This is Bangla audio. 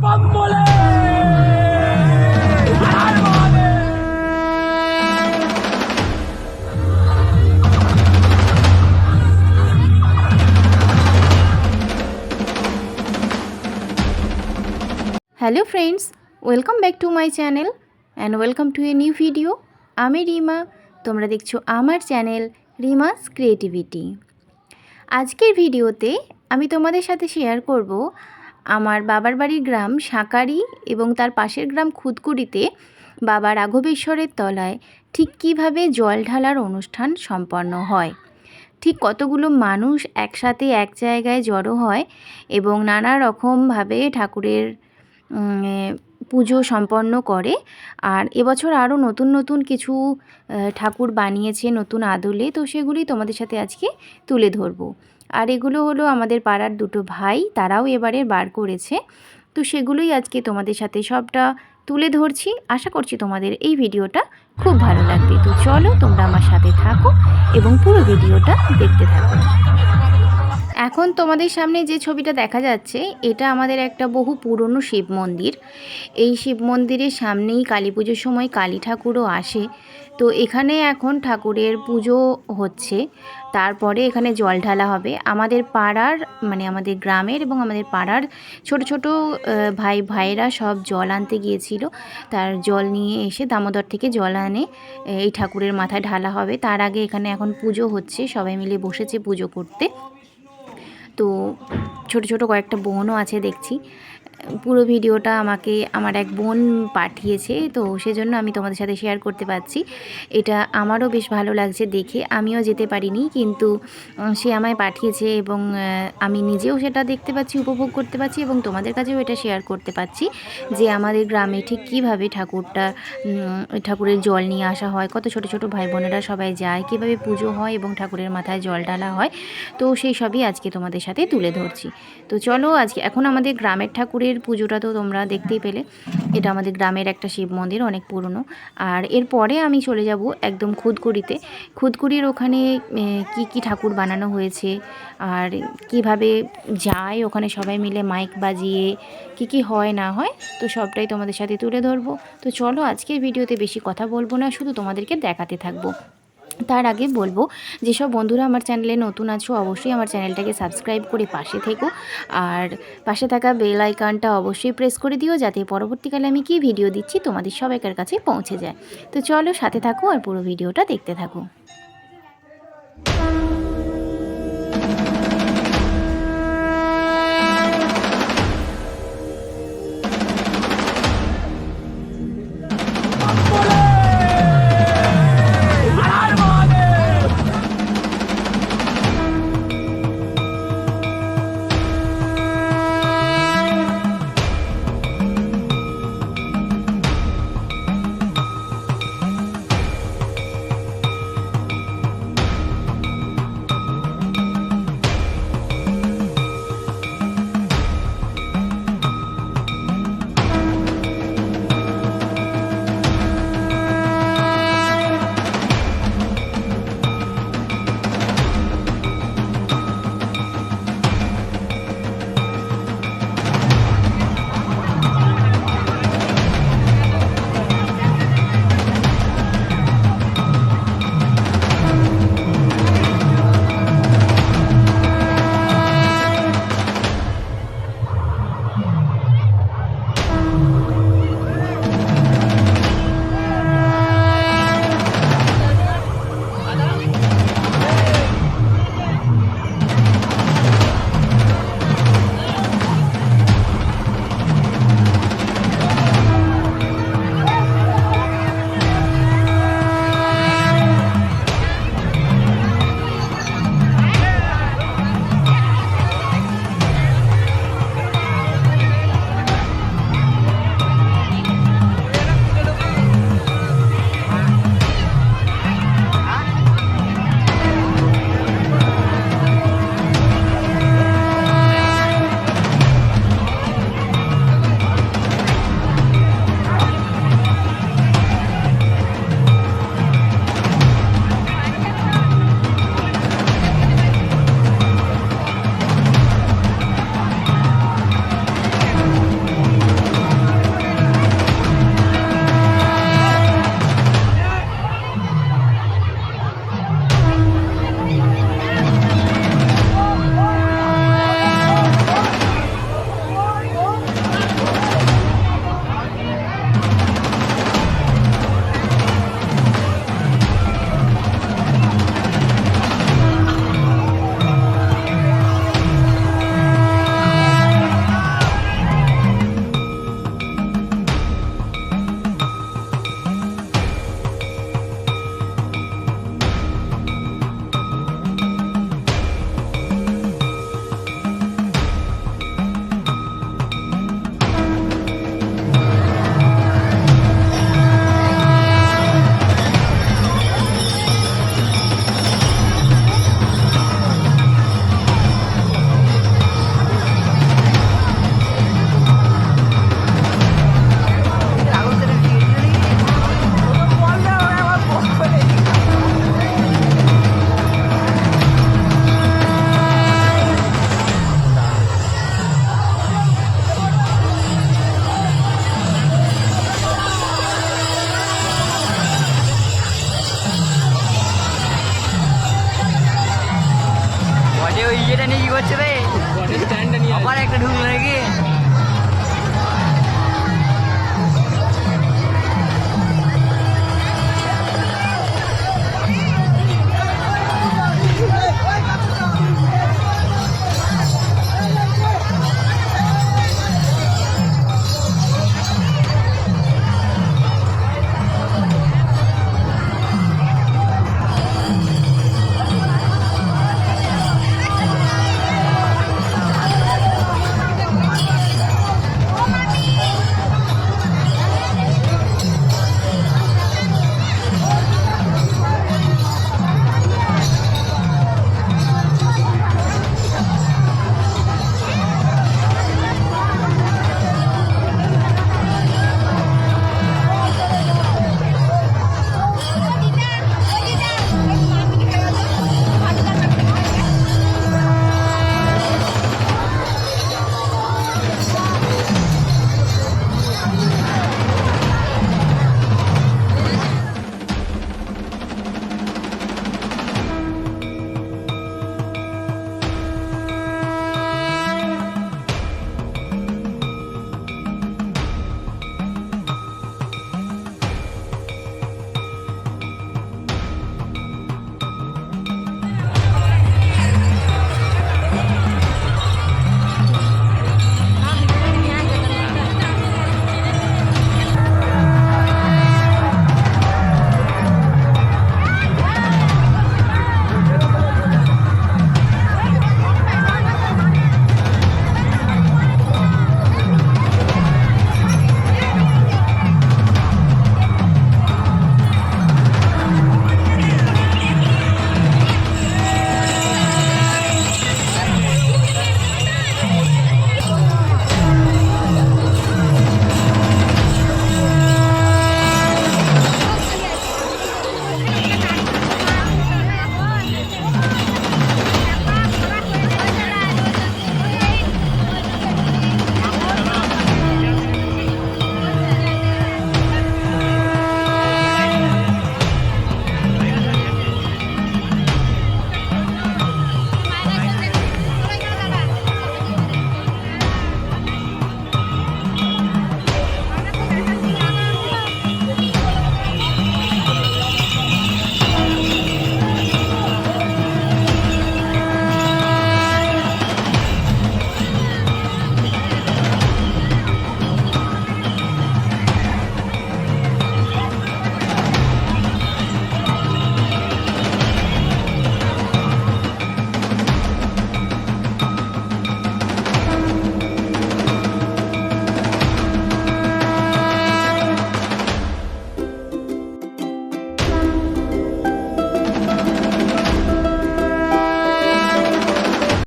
বম্বলে hello friends, welcome back to my channel and welcome to a new video. আমি রিমা, তোমরা দেখছো আমার চ্যানেল রিমাস ক্রিয়েটিভিটি। আজকের ভিডিওতে আমি তোমাদের সাথে শেয়ার করব আমার বাবার বাড়ির গ্রাম সাঁকারি এবং তার পাশের গ্রাম খুদকুড়িতে বাবা রাঘবেশ্বরের তলায় ঠিক কীভাবে জল ঢালার অনুষ্ঠান সম্পন্ন হয়, ঠিক কতগুলো মানুষ একসাথে এক জায়গায় জড়ো হয় এবং নানা রকমভাবে ঠাকুরের পুজো সম্পন্ন করে। আর এবছর আরও নতুন নতুন কিছু ঠাকুর বানিয়েছে নতুন আদলে, তো সেগুলি তোমাদের সাথে আজকে তুলে ধরবো। আর এগুলো হলো আমাদের পাড়ার দুটো ভাই, তারাও এবারে বার করেছে, তো সেগুলোই আজকে তোমাদের সাথে সবটা তুলে ধরছি। আশা করছি তোমাদের এই ভিডিওটা খুব ভালো লাগবে। তো চলো তোমরা আমার সাথে থাকো এবং পুরো ভিডিওটা দেখতে থাকো। এখন তোমাদের সামনে যে ছবিটা দেখা যাচ্ছে, এটা আমাদের একটা বহু পুরনো শিব মন্দির। এই শিব মন্দিরের সামনেই কালী পুজোর সময় কালী ঠাকুরও আসে। তো এখানে এখন ঠাকুরের পুজো হচ্ছে, তারপরে এখানে জল ঢালা হবে। আমাদের পাড়ার মানে আমাদের গ্রামের এবং আমাদের পাড়ার ছোট ছোট ভাইয়েরা সব জল আনতে গিয়েছিল। তার জল নিয়ে এসে দামোদর থেকে জল আনে এই ঠাকুরের মাথায় ঢালা হবে। তার আগে এখানে এখন পুজো হচ্ছে, সবাই মিলে বসেছে পুজো করতে। তো ছোট ছোট কয়েকটা বোনও আছে দেখছি। পুরো ভিডিওটা আমাকে আমার এক বোন পাঠিয়েছে, তো সেজন্য আমি তোমাদের সাথে শেয়ার করতে পারছি। এটা আমারও বেশ ভালো লাগছে দেখে। আমিও যেতে পারিনি, কিন্তু সে আমায় পাঠিয়েছে এবং আমি নিজেও সেটা দেখতে পাচ্ছি, উপভোগ করতে পারছি এবং তোমাদের কাছেও এটা শেয়ার করতে পারছি যে আমাদের গ্রামে ঠিক কীভাবে ঠাকুরের জল নিয়ে আসা হয়, কত ছোট ছোট ভাই বোনেরা সবাই যায়, কীভাবে পুজো হয় এবং ঠাকুরের মাথায় জল ঢালা হয়। তো সেই সবই আজকে তোমাদের সাথে তুলে ধরছি। তো চলো আজকে এখন আমাদের গ্রামের ঠাকুরের পুজোটা তো তোমরা দেখতেই পেলে। এটা আমাদের গ্রামের একটা শিব মন্দির, অনেক পুরনো। আর এরপরে আমি চলে যাব একদম খুদকুড়িতে। খুদকুড়ির ওখানে কি কি ঠাকুর বানানো হয়েছে আর কিভাবে যায় ওখানে সবাই মিলে মাইক বাজিয়ে কি কি হয় না হয়, তো সবটাই তোমাদের সাথে তুলে ধরবো। তো চলো আজকের ভিডিওতে বেশি কথা বলবো না, শুধু তোমাদেরকে দেখাতে থাকবো। তার আগে বলবো, যেসব বন্ধুরা আমার চ্যানেলে নতুন আছো অবশ্যই আমার চ্যানেলটাকে সাবস্ক্রাইব করে পাশে থেকো, আর পাশে থাকা বেল আইকনটা অবশ্যই প্রেস করে দিও, যাতে পরবর্তীকালে আমি কী ভিডিও দিচ্ছি তোমাদের সবাইকার কাছে পৌঁছে যায়। তো চলো সাথে থাকো আর পুরো ভিডিওটা দেখতে থাকো।